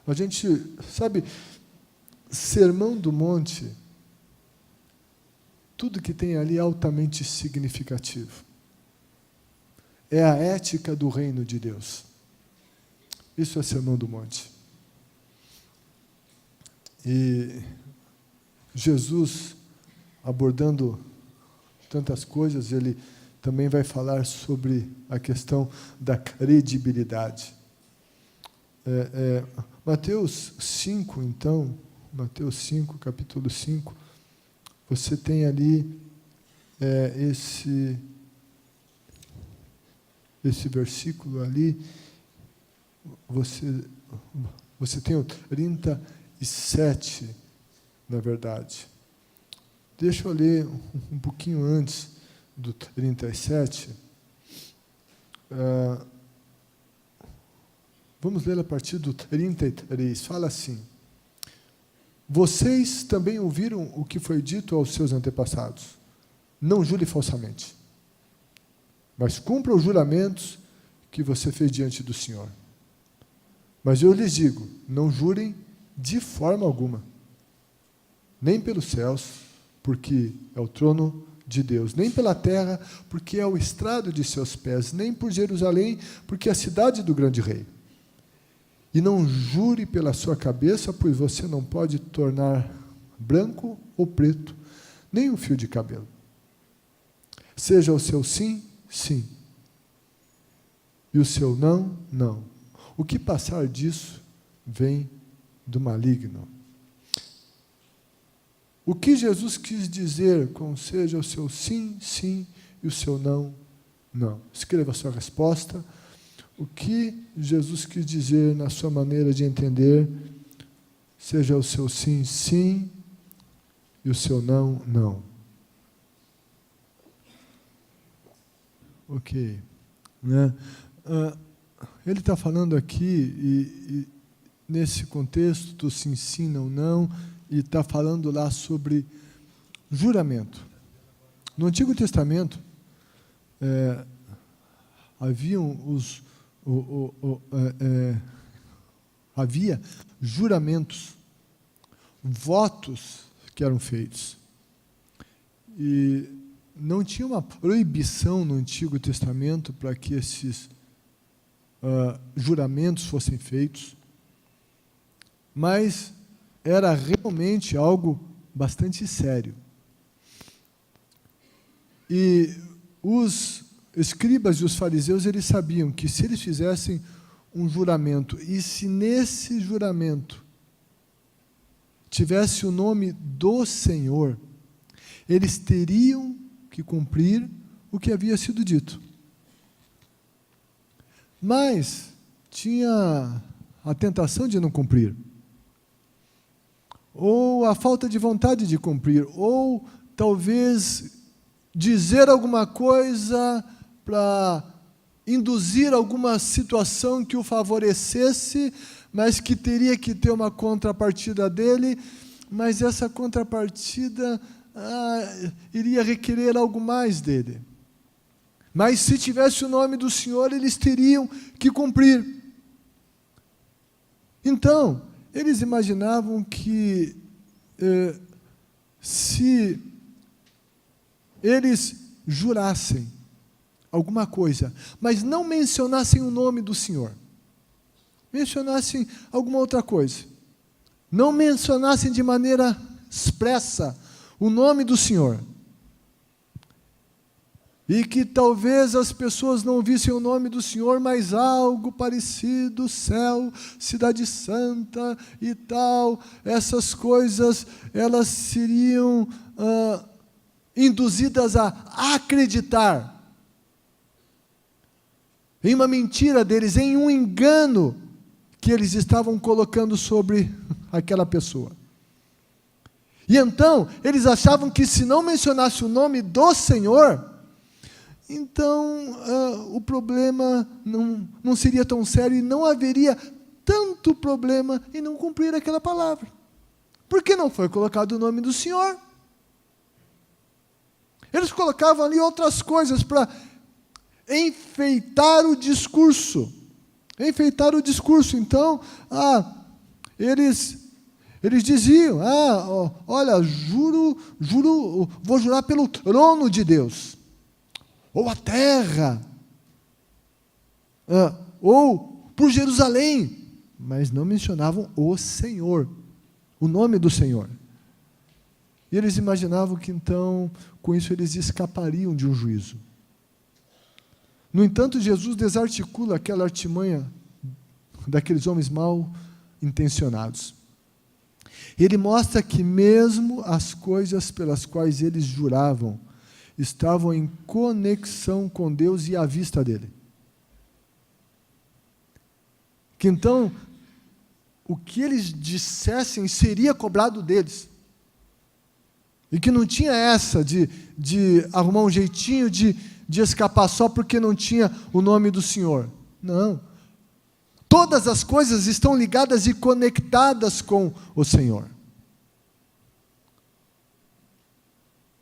A gente, sabe, Sermão do Monte, tudo que tem ali é altamente significativo. É a ética do reino de Deus. Isso é Sermão do Monte. E Jesus, abordando tantas coisas, ele também vai falar sobre a questão da credibilidade. Mateus 5, então, Mateus 5, capítulo 5, você tem ali esse versículo ali, você tem o 37, na verdade. Deixa eu ler um pouquinho antes do 37. Vamos ler a partir do 33. Fala assim: vocês também ouviram o que foi dito aos seus antepassados. Não jure falsamente, mas cumpra os juramentos que você fez diante do Senhor. Mas eu lhes digo, não jurem de forma alguma, nem pelos céus, porque é o trono de Deus, nem pela terra, porque é o estrado de seus pés, nem por Jerusalém, porque é a cidade do grande rei. E não jure pela sua cabeça, pois você não pode tornar branco ou preto, nem um fio de cabelo. Seja o seu sim, sim, e o seu não, não. O que passar disso vem do maligno. O que Jesus quis dizer com seja o seu sim, sim, e o seu não, não? Escreva a sua resposta. O que Jesus quis dizer na sua maneira de entender, seja o seu sim, sim, e o seu não, não. Ok. Né? Ele está falando aqui, e nesse contexto do sim, sim, não, não, e está falando lá sobre juramento. No Antigo Testamento, havia juramentos, votos que eram feitos. E não tinha uma proibição no Antigo Testamento para que esses juramentos fossem feitos, mas era realmente algo bastante sério. E os escribas e os fariseus, eles sabiam que se eles fizessem um juramento, e se nesse juramento tivesse o nome do Senhor, eles teriam que cumprir o que havia sido dito. Mas tinha a tentação de não cumprir, ou a falta de vontade de cumprir, ou talvez dizer alguma coisa para induzir alguma situação que o favorecesse, mas que teria que ter uma contrapartida dele, mas essa contrapartida iria requerer algo mais dele. Mas se tivesse o nome do Senhor, eles teriam que cumprir. Então, eles imaginavam que se eles jurassem alguma coisa, mas não mencionassem o nome do Senhor, mencionassem alguma outra coisa, não mencionassem de maneira expressa o nome do Senhor, e que talvez as pessoas não vissem o nome do Senhor, mas algo parecido, céu, cidade santa e tal, essas coisas, elas seriam induzidas a acreditar em uma mentira deles, em um engano que eles estavam colocando sobre aquela pessoa. E então, eles achavam que se não mencionasse o nome do Senhor, então o problema não seria tão sério e não haveria tanto problema em não cumprir aquela palavra. Porque não foi colocado o nome do Senhor. Eles colocavam ali outras coisas para enfeitar o discurso. Enfeitar o discurso. Então, eles diziam, olha, juro, vou jurar pelo trono de Deus, ou a terra, ou por Jerusalém, mas não mencionavam o Senhor, o nome do Senhor. E eles imaginavam que então, com isso, eles escapariam de um juízo. No entanto, Jesus desarticula aquela artimanha daqueles homens mal intencionados. Ele mostra que mesmo as coisas pelas quais eles juravam estavam em conexão com Deus e à vista dele. Que então, o que eles dissessem seria cobrado deles. E que não tinha essa de arrumar um jeitinho de escapar só porque não tinha o nome do Senhor. Não. Todas as coisas estão ligadas e conectadas com o Senhor.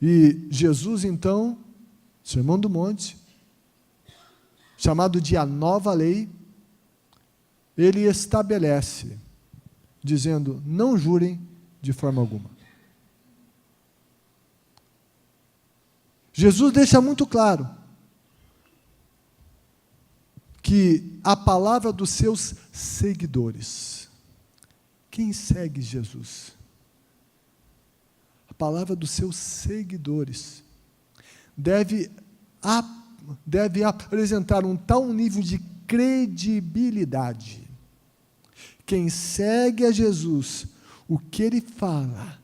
E Jesus, então, Sermão do Monte, chamado de a nova lei, ele estabelece, dizendo, não jurem de forma alguma. Jesus deixa muito claro que a palavra dos seus seguidores, quem segue Jesus? A palavra dos seus seguidores deve apresentar um tal nível de credibilidade. Quem segue a Jesus, o que ele fala,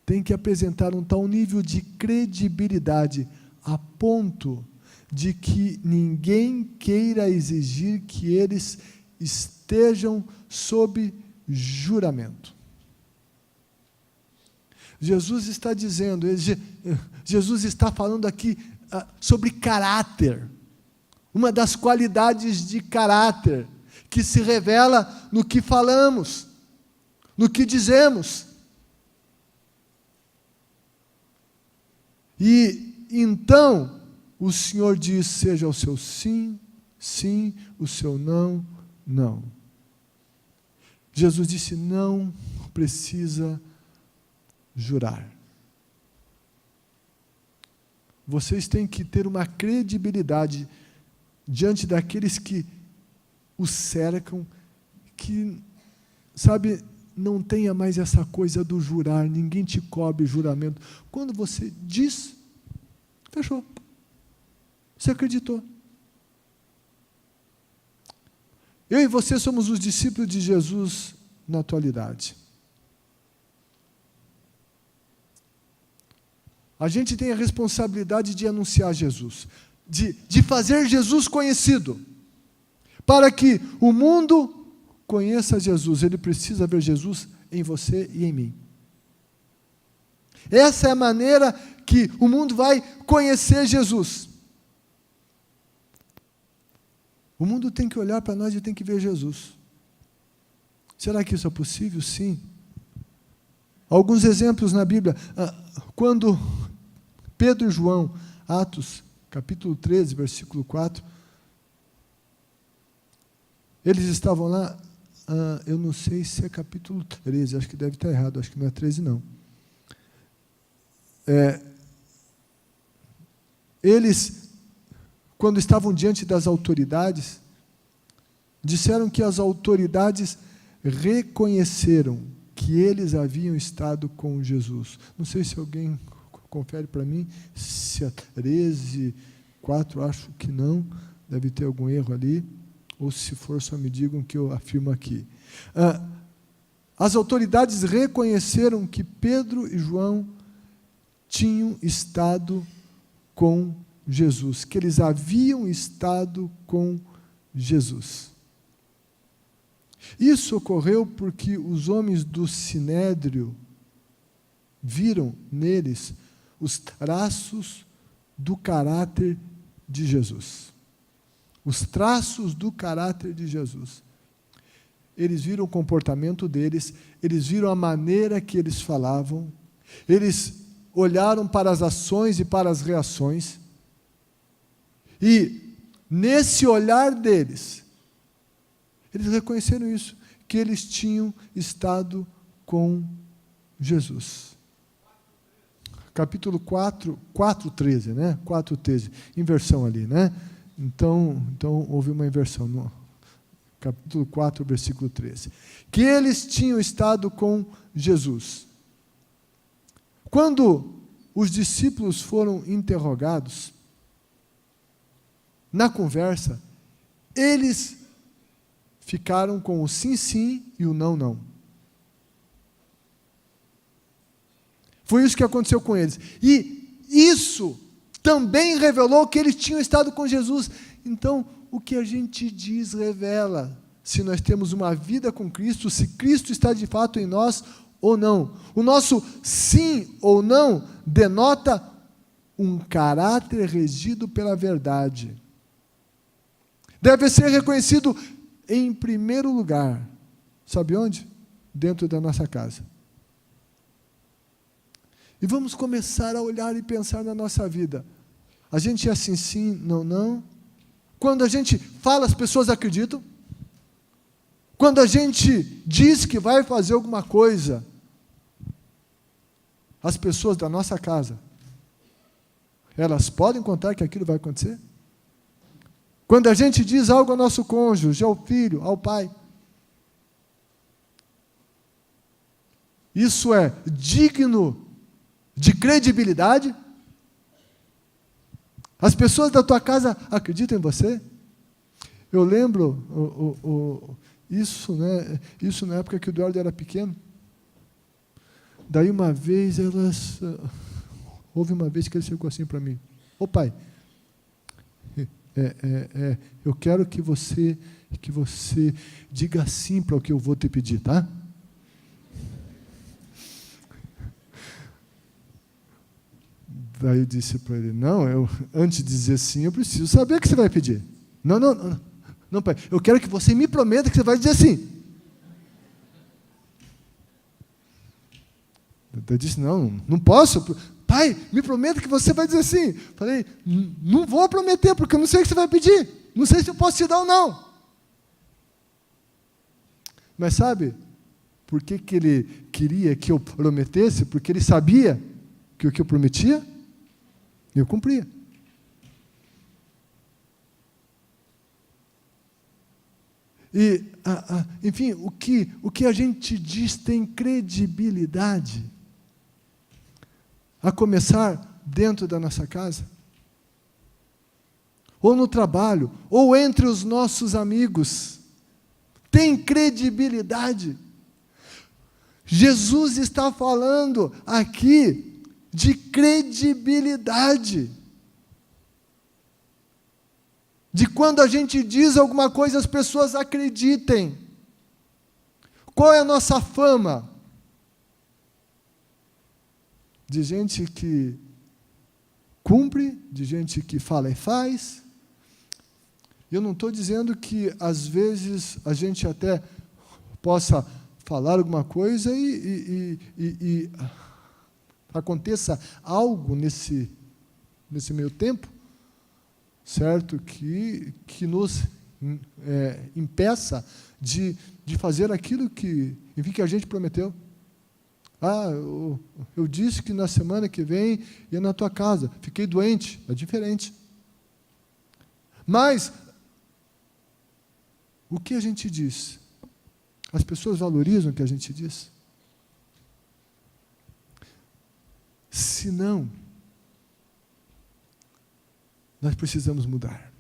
tem que apresentar um tal nível de credibilidade a ponto de que ninguém queira exigir que eles estejam sob juramento. Jesus está dizendo, Jesus está falando aqui sobre caráter, uma das qualidades de caráter que se revela no que falamos, no que dizemos. E então o Senhor diz, seja o seu sim, sim, o seu não, não. Jesus disse, não precisa jurar. Vocês têm que ter uma credibilidade diante daqueles que os cercam, que, sabe, não tenha mais essa coisa do jurar, ninguém te cobre juramento. Quando você diz, fechou. Você acreditou. Eu e você somos os discípulos de Jesus na atualidade. A gente tem a responsabilidade de anunciar Jesus, de fazer Jesus conhecido, para que o mundo conheça Jesus. Ele precisa ver Jesus em você e em mim. Essa é a maneira que o mundo vai conhecer Jesus. O mundo tem que olhar para nós e tem que ver Jesus. Será que isso é possível? Sim. Alguns exemplos na Bíblia. Quando Pedro e João, Atos, capítulo 13, versículo 4, eles estavam lá, eu não sei se é capítulo 13, acho que deve estar errado, acho que não é 13 não. Eles, quando estavam diante das autoridades, disseram que as autoridades reconheceram que eles haviam estado com Jesus. Não sei se alguém confere para mim, se é 13, 4, acho que não, deve ter algum erro ali, ou se for, só me digam que eu afirmo aqui. As autoridades reconheceram que Pedro e João tinham estado com Jesus, que eles haviam estado com Jesus. Isso ocorreu porque os homens do Sinédrio viram neles os traços do caráter de Jesus. Os traços do caráter de Jesus. Eles viram o comportamento deles, eles viram a maneira que eles falavam, eles olharam para as ações e para as reações, e nesse olhar deles, eles reconheceram isso, que eles tinham estado com Jesus. Capítulo 4, 4:13, né? 4:13, inversão ali, né? Então houve uma inversão no capítulo 4, versículo 13. Que eles tinham estado com Jesus. Quando os discípulos foram interrogados, na conversa, eles ficaram com o sim, sim e o não, não. Foi isso que aconteceu com eles. E isso também revelou que eles tinham estado com Jesus. Então, o que a gente diz revela se nós temos uma vida com Cristo, se Cristo está de fato em nós ou não. O nosso sim ou não denota um caráter regido pela verdade. Deve ser reconhecido em primeiro lugar. Sabe onde? Dentro da nossa casa. E vamos começar a olhar e pensar na nossa vida. A gente é assim, sim, não, não. Quando a gente fala, as pessoas acreditam. Quando a gente diz que vai fazer alguma coisa, as pessoas da nossa casa, elas podem contar que aquilo vai acontecer? Quando a gente diz algo ao nosso cônjuge, ao filho, ao pai, isso é digno de credibilidade? As pessoas da tua casa acreditam em você? Eu lembro isso na época que o Eduardo era pequeno. Daí uma vez houve uma vez que ele chegou assim para mim: ô pai, eu quero que você diga sim para o que eu vou te pedir, tá? Daí eu disse para ele: não, antes de dizer sim, eu preciso saber o que você vai pedir. Não, pai, eu quero que você me prometa que você vai dizer sim. Eu disse: não posso. Pai, me prometa que você vai dizer sim. Falei: não vou prometer, porque eu não sei o que você vai pedir. Não sei se eu posso te dar ou não. Mas sabe por que ele queria que eu prometesse? Porque ele sabia que o que eu prometia, eu cumpria. E, enfim, o que a gente diz tem credibilidade, a começar dentro da nossa casa, ou no trabalho, ou entre os nossos amigos, tem credibilidade. Jesus está falando aqui de credibilidade. De quando a gente diz alguma coisa, as pessoas acreditem. Qual é a nossa fama? De gente que cumpre, de gente que fala e faz. Eu não estou dizendo que, às vezes, a gente até possa falar alguma coisa e aconteça algo nesse meio tempo, certo? Que nos impeça de fazer aquilo que a gente prometeu. Eu disse que na semana que vem ia na tua casa, fiquei doente, é diferente. Mas, o que a gente diz? As pessoas valorizam o que a gente diz? Se não, nós precisamos mudar.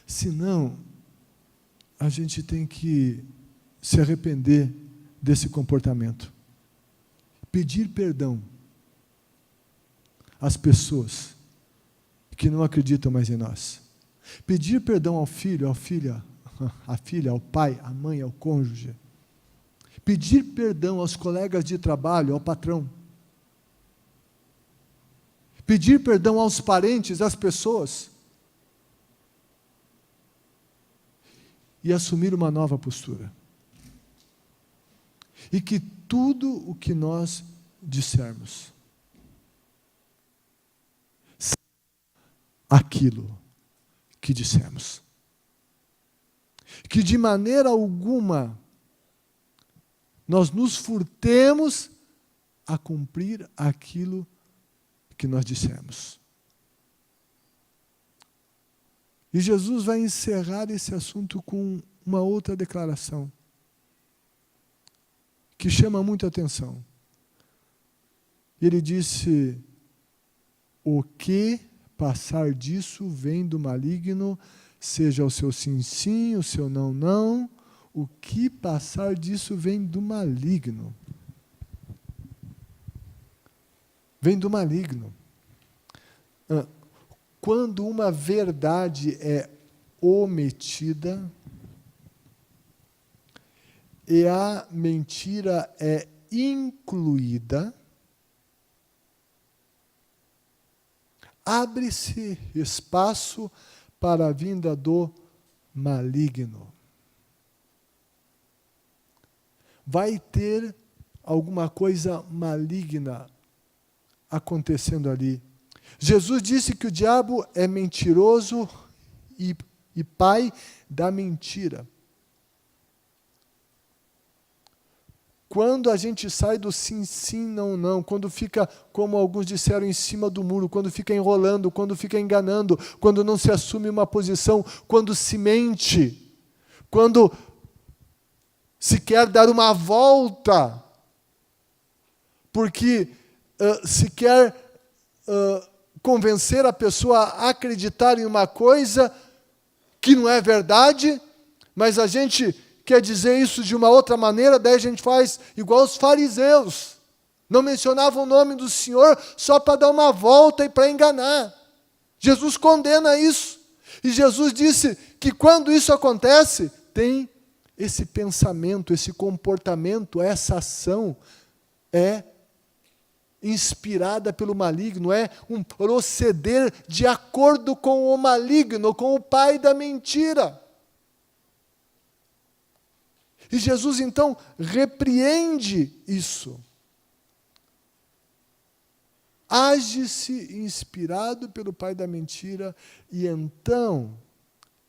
Senão, a gente tem que se arrepender desse comportamento. Pedir perdão às pessoas que não acreditam mais em nós. Pedir perdão ao filho, à filha, ao pai, à mãe, ao cônjuge. Pedir perdão aos colegas de trabalho, ao patrão. Pedir perdão aos parentes, às pessoas. E assumir uma nova postura. E que tudo o que nós dissermos, aquilo que dissemos. Que de maneira alguma nós nos furtemos a cumprir aquilo que nós dissemos. E Jesus vai encerrar esse assunto com uma outra declaração que chama muita atenção. Ele disse: o que passar disso vem do maligno, seja o seu sim, sim, o seu não, não. O que passar disso vem do maligno. Vem do maligno. Quando uma verdade é omitida e a mentira é incluída, abre-se espaço para a vinda do maligno. Vai ter alguma coisa maligna acontecendo ali. Jesus disse que o diabo é mentiroso e pai da mentira. Quando a gente sai do sim, sim, não, não, quando fica, como alguns disseram, em cima do muro, quando fica enrolando, quando fica enganando, quando não se assume uma posição, quando se mente, quando se quer dar uma volta, porque se quer convencer a pessoa a acreditar em uma coisa que não é verdade, mas a gente quer dizer isso de uma outra maneira, daí a gente faz igual os fariseus. Não mencionavam o nome do Senhor só para dar uma volta e para enganar. Jesus condena isso. E Jesus disse que quando isso acontece, tem esse pensamento, esse comportamento, essa ação é inspirada pelo maligno, é um proceder de acordo com o maligno, com o pai da mentira. E Jesus, então, repreende isso. Age-se inspirado pelo pai da mentira e então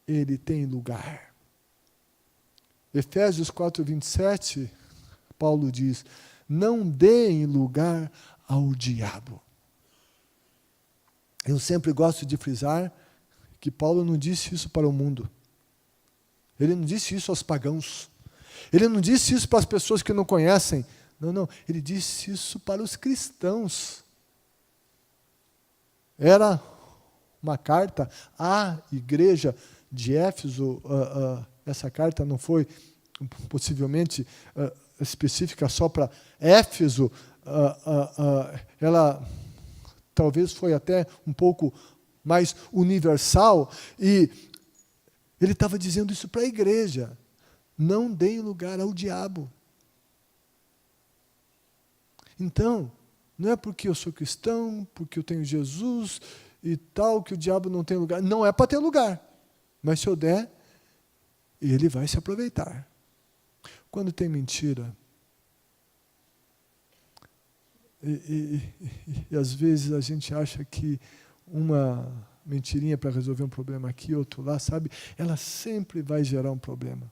ele tem lugar. Efésios 4:27, Paulo diz: não deem lugar ao diabo. Eu sempre gosto de frisar que Paulo não disse isso para o mundo. Ele não disse isso aos pagãos. Ele não disse isso para as pessoas que não conhecem. Não. Ele disse isso para os cristãos. Era uma carta à igreja de Éfeso. Essa carta não foi possivelmente específica só para Éfeso. Ela talvez foi até um pouco mais universal. E ele estava dizendo isso para a igreja. Não deem lugar ao diabo. Então, não é porque eu sou cristão, porque eu tenho Jesus e tal, que o diabo não tem lugar. Não é para ter lugar. Mas se eu der, ele vai se aproveitar. Quando tem mentira, e às vezes a gente acha que uma mentirinha para resolver um problema aqui, outro lá, sabe? Ela sempre vai gerar um problema.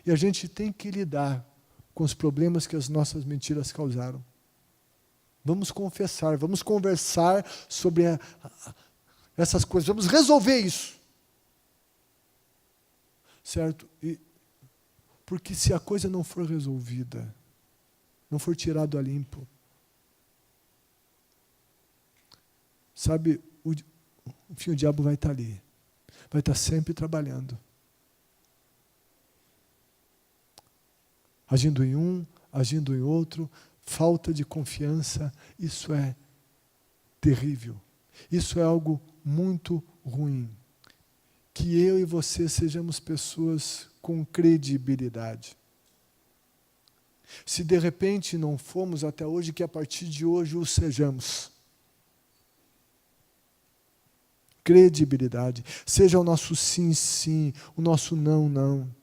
E a gente tem que lidar com os problemas que as nossas mentiras causaram. Vamos confessar, vamos conversar sobre essas coisas, vamos resolver isso. Certo? Porque se a coisa não for resolvida, não for tirado a limpo, sabe, o diabo vai estar ali, vai estar sempre trabalhando. Agindo em um, agindo em outro, falta de confiança, isso é terrível. Isso é algo muito ruim. Que eu e você sejamos pessoas com credibilidade. Se de repente não fomos até hoje, que a partir de hoje o sejamos. Credibilidade. Seja o nosso sim, sim, o nosso não, não.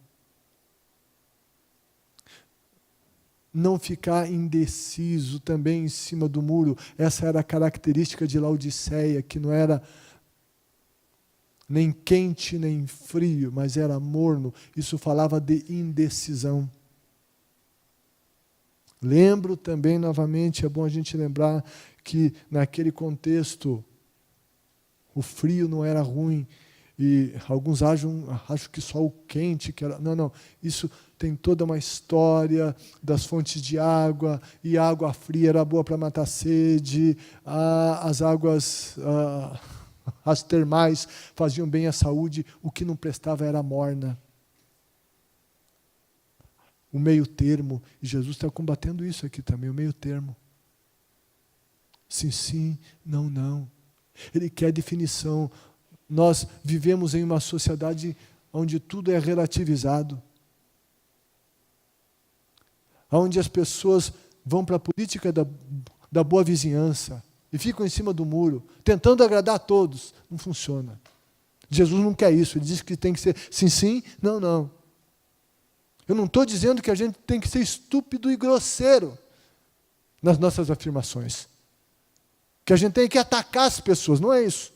Não ficar indeciso também em cima do muro. Essa era a característica de Laodiceia, que não era nem quente nem frio, mas era morno. Isso falava de indecisão. Lembro também, novamente, é bom a gente lembrar que naquele contexto o frio não era ruim, e alguns acham que só o quente que era. Não, isso tem toda uma história das fontes de água, e a água fria era boa para matar a sede, as águas, as termais faziam bem à saúde, o que não prestava era a morna. O meio termo, e Jesus está combatendo isso aqui também, o meio termo. Sim, sim, não, não. Ele quer definição. Nós vivemos em uma sociedade onde tudo é relativizado, onde as pessoas vão para a política da boa vizinhança e ficam em cima do muro, tentando agradar a todos. Não funciona. Jesus não quer isso, ele diz que tem que ser sim, sim, não, não. Eu não estou dizendo que a gente tem que ser estúpido e grosseiro nas nossas afirmações, que a gente tem que atacar as pessoas, não é isso.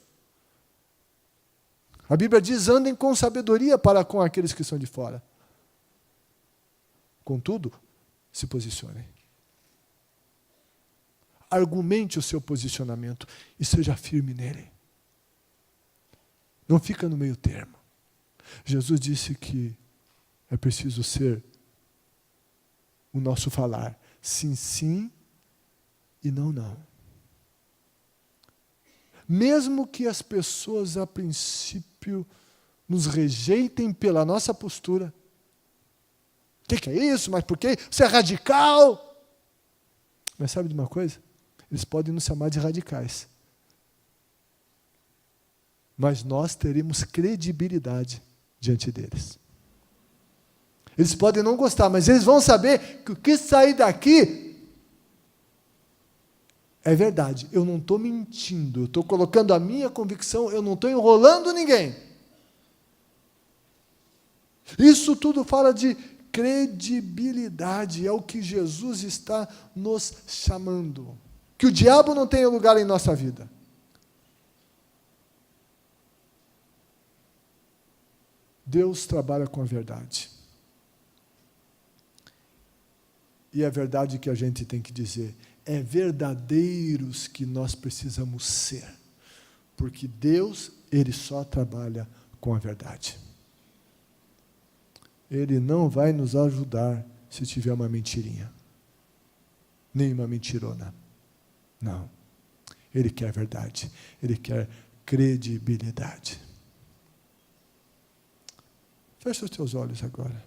A Bíblia diz, andem com sabedoria para com aqueles que são de fora. Contudo, se posicionem. Argumente o seu posicionamento e seja firme nele. Não fica no meio termo. Jesus disse que é preciso ser o nosso falar sim, sim e não, não. Mesmo que as pessoas, a princípio, nos rejeitem pela nossa postura. O que é isso? Mas por quê? Você é radical? Mas sabe de uma coisa? Eles podem nos chamar de radicais. Mas nós teremos credibilidade diante deles. Eles podem não gostar, mas eles vão saber que o que sair daqui é verdade. Eu não estou mentindo, eu estou colocando a minha convicção, eu não estou enrolando ninguém. Isso tudo fala de credibilidade, é o que Jesus está nos chamando. Que o diabo não tenha lugar em nossa vida. Deus trabalha com a verdade. E a verdade que a gente tem que dizer é verdadeiros que nós precisamos ser. Porque Deus, Ele só trabalha com a verdade. Ele não vai nos ajudar se tiver uma mentirinha. Nem uma mentirona. Não. Ele quer verdade. Ele quer credibilidade. Fecha os teus olhos agora.